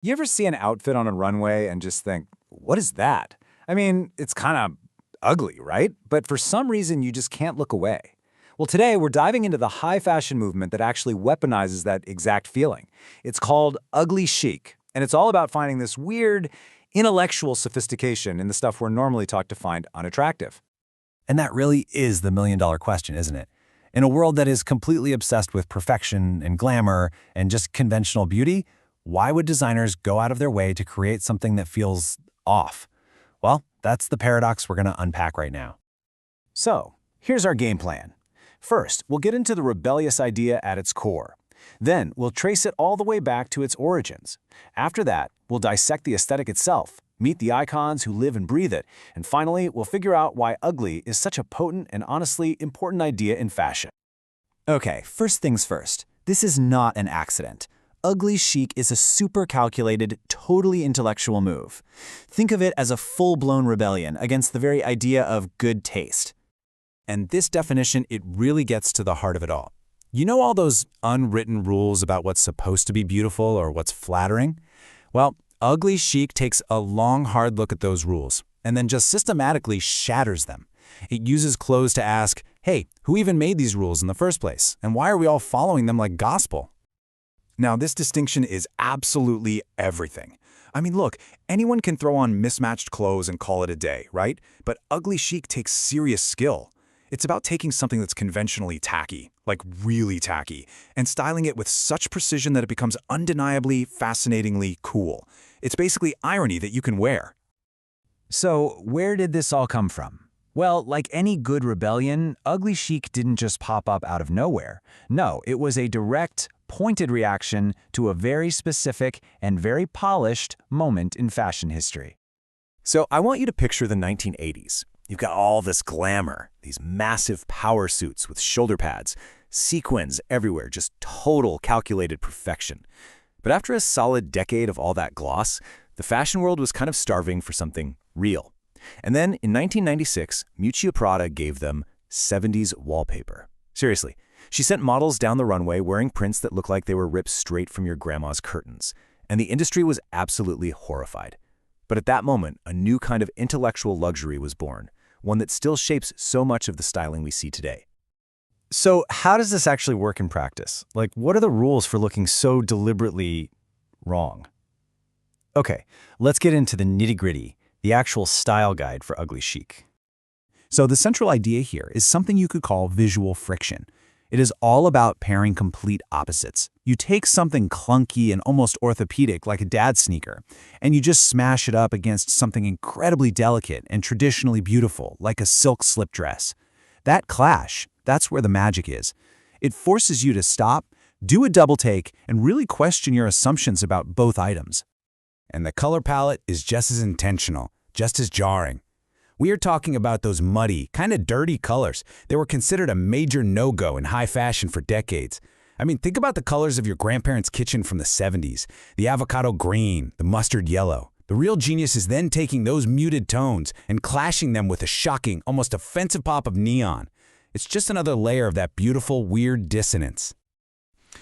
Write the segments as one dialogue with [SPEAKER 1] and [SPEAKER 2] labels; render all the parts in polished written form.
[SPEAKER 1] You ever see an outfit on a runway and just think, what is that? I mean, it's kind of ugly, right? But for some reason, you just can't look away. Well, today we're diving into the high fashion movement that actually weaponizes that exact feeling. It's called Ugly Chic, and it's all about finding this weird, intellectual sophistication in the stuff we're normally taught to find unattractive.
[SPEAKER 2] And that really is the million-dollar question, isn't it? In a world that is completely obsessed with perfection and glamour and just conventional beauty, why would designers go out of their way to create something that feels off? Well, that's the paradox we're going to unpack right now.
[SPEAKER 1] So, here's our game plan. First, we'll get into the rebellious idea at its core. Then, we'll trace it all the way back to its origins. After that, we'll dissect the aesthetic itself, meet the icons who live and breathe it, and finally, we'll figure out why ugly is such a potent and honestly important idea in fashion.
[SPEAKER 3] Okay, first things first. This is not an accident. Ugly Chic is a super calculated, totally intellectual move. Think of it as a full-blown rebellion against the very idea of good taste.
[SPEAKER 2] And this definition, it really gets to the heart of it all. You know all those unwritten rules about what's supposed to be beautiful or what's flattering? Well, Ugly Chic takes a long, hard look at those rules and then just systematically shatters them. It uses clothes to ask, hey, who even made these rules in the first place? And why are we all following them like gospel?
[SPEAKER 4] Now, this distinction is absolutely everything. I mean, look, anyone can throw on mismatched clothes and call it a day, right? But Ugly Chic takes serious skill. It's about taking something that's conventionally tacky, like really tacky, and styling it with such precision that it becomes undeniably, fascinatingly cool. It's basically irony that you can wear.
[SPEAKER 1] So, where did this all come from? Well, like any good rebellion, Ugly Chic didn't just pop up out of nowhere. No, it was a direct, pointed reaction to a very specific and very polished moment in fashion history.
[SPEAKER 2] So I want you to picture the 1980s. You've got all this glamour, these massive power suits with shoulder pads, sequins everywhere, just total calculated perfection. But after a solid decade of all that gloss, the fashion world was kind of starving for something real. And then in 1996, Miuccia Prada gave them 70s wallpaper. Seriously, she sent models down the runway wearing prints that looked like they were ripped straight from your grandma's curtains. And the industry was absolutely horrified. But at that moment, a new kind of intellectual luxury was born, one that still shapes so much of the styling we see today.
[SPEAKER 3] So how does this actually work in practice? Like, what are the rules for looking so deliberately wrong? Okay, let's get into the nitty-gritty, the actual style guide for Ugly Chic.
[SPEAKER 4] So the central idea here is something you could call visual friction. It is all about pairing complete opposites. You take something clunky and almost orthopedic like a dad sneaker, and you just smash it up against something incredibly delicate and traditionally beautiful like a silk slip dress. That clash, that's where the magic is. It forces you to stop, do a double take, and really question your assumptions about both items. And the color palette is just as intentional, just as jarring. We are talking about those muddy, kind of dirty colors that were considered a major no-go in high fashion for decades. I mean, think about the colors of your grandparents' kitchen from the 70s, the avocado green, the mustard yellow. The real genius is then taking those muted tones and clashing them with a shocking, almost offensive pop of neon. It's just another layer of that beautiful, weird dissonance.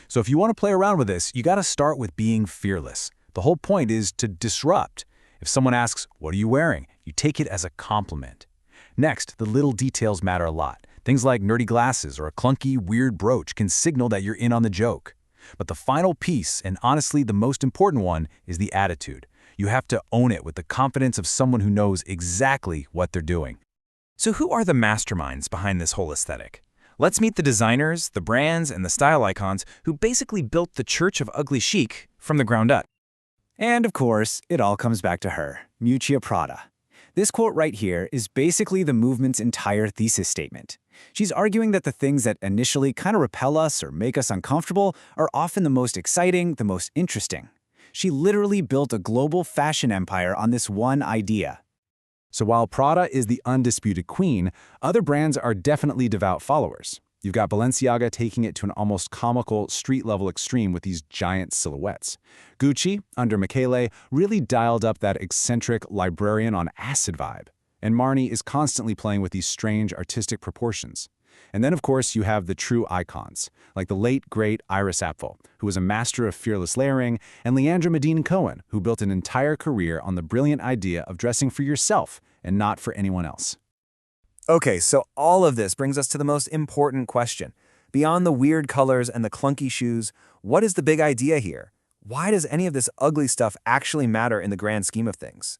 [SPEAKER 1] So if you want to play around with this, you got to start with being fearless. The whole point is to disrupt. If someone asks, what are you wearing? You take it as a compliment. Next, the little details matter a lot. Things like nerdy glasses or a clunky, weird brooch can signal that you're in on the joke. But the final piece, and honestly the most important one, is the attitude. You have to own it with the confidence of someone who knows exactly what they're doing.
[SPEAKER 5] So who are the masterminds behind this whole aesthetic? Let's meet the designers, the brands, and the style icons who basically built the Church of Ugly Chic from the ground up.
[SPEAKER 3] And of course, it all comes back to her, Miuccia Prada. This quote right here is basically the movement's entire thesis statement. She's arguing that the things that initially kind of repel us or make us uncomfortable are often the most exciting, the most interesting. She literally built a global fashion empire on this one idea.
[SPEAKER 1] So while Prada is the undisputed queen, other brands are definitely devout followers. You've got Balenciaga taking it to an almost comical street-level extreme with these giant silhouettes. Gucci, under Michele, really dialed up that eccentric librarian on acid vibe. And Marni is constantly playing with these strange artistic proportions.
[SPEAKER 3] And then, of course, you have the true icons, like the late, great Iris Apfel, who was a master of fearless layering, and Leandra Medine Cohen, who built an entire career on the brilliant idea of dressing for yourself and not for anyone else.
[SPEAKER 2] Okay, so all of this brings us to the most important question. Beyond the weird colors and the clunky shoes, what is the big idea here? Why does any of this ugly stuff actually matter in the grand scheme of things?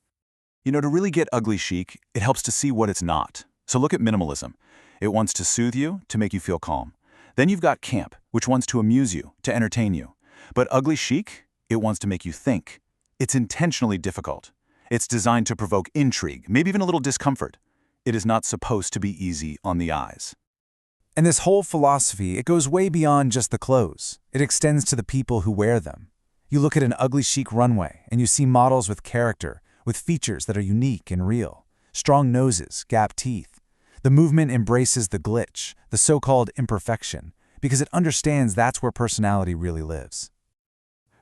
[SPEAKER 1] You know, to really get ugly chic, it helps to see what it's not. So look at minimalism. It wants to soothe you, to make you feel calm. Then you've got camp, which wants to amuse you, to entertain you. But ugly chic, it wants to make you think. It's intentionally difficult. It's designed to provoke intrigue, maybe even a little discomfort. It is not supposed to be easy on the eyes.
[SPEAKER 5] And this whole philosophy, it goes way beyond just the clothes. It extends to the people who wear them. You look at an ugly chic runway, and you see models with character, with features that are unique and real. Strong noses, gap teeth. The movement embraces the glitch, the so-called imperfection, because it understands that's where personality really lives.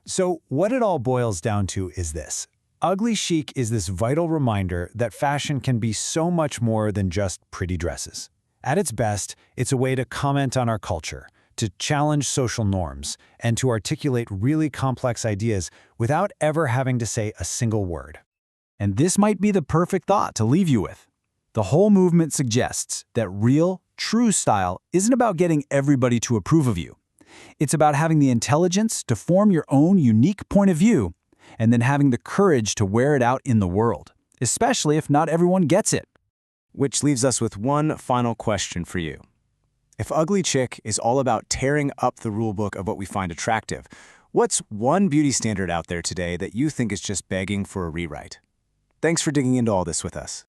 [SPEAKER 3] So what it all boils down to is this. Ugly chic is this vital reminder that fashion can be so much more than just pretty dresses. At its best, it's a way to comment on our culture, to challenge social norms, and to articulate really complex ideas without ever having to say a single word. And this might be the perfect thought to leave you with. The whole movement suggests that real, true style isn't about getting everybody to approve of you. It's about having the intelligence to form your own unique point of view and then having the courage to wear it out in the world, especially if not everyone gets it. Which leaves us with one final question for you. If Ugly Chic is all about tearing up the rulebook of what we find attractive, what's one beauty standard out there today that you think is just begging for a rewrite? Thanks for digging into all this with us.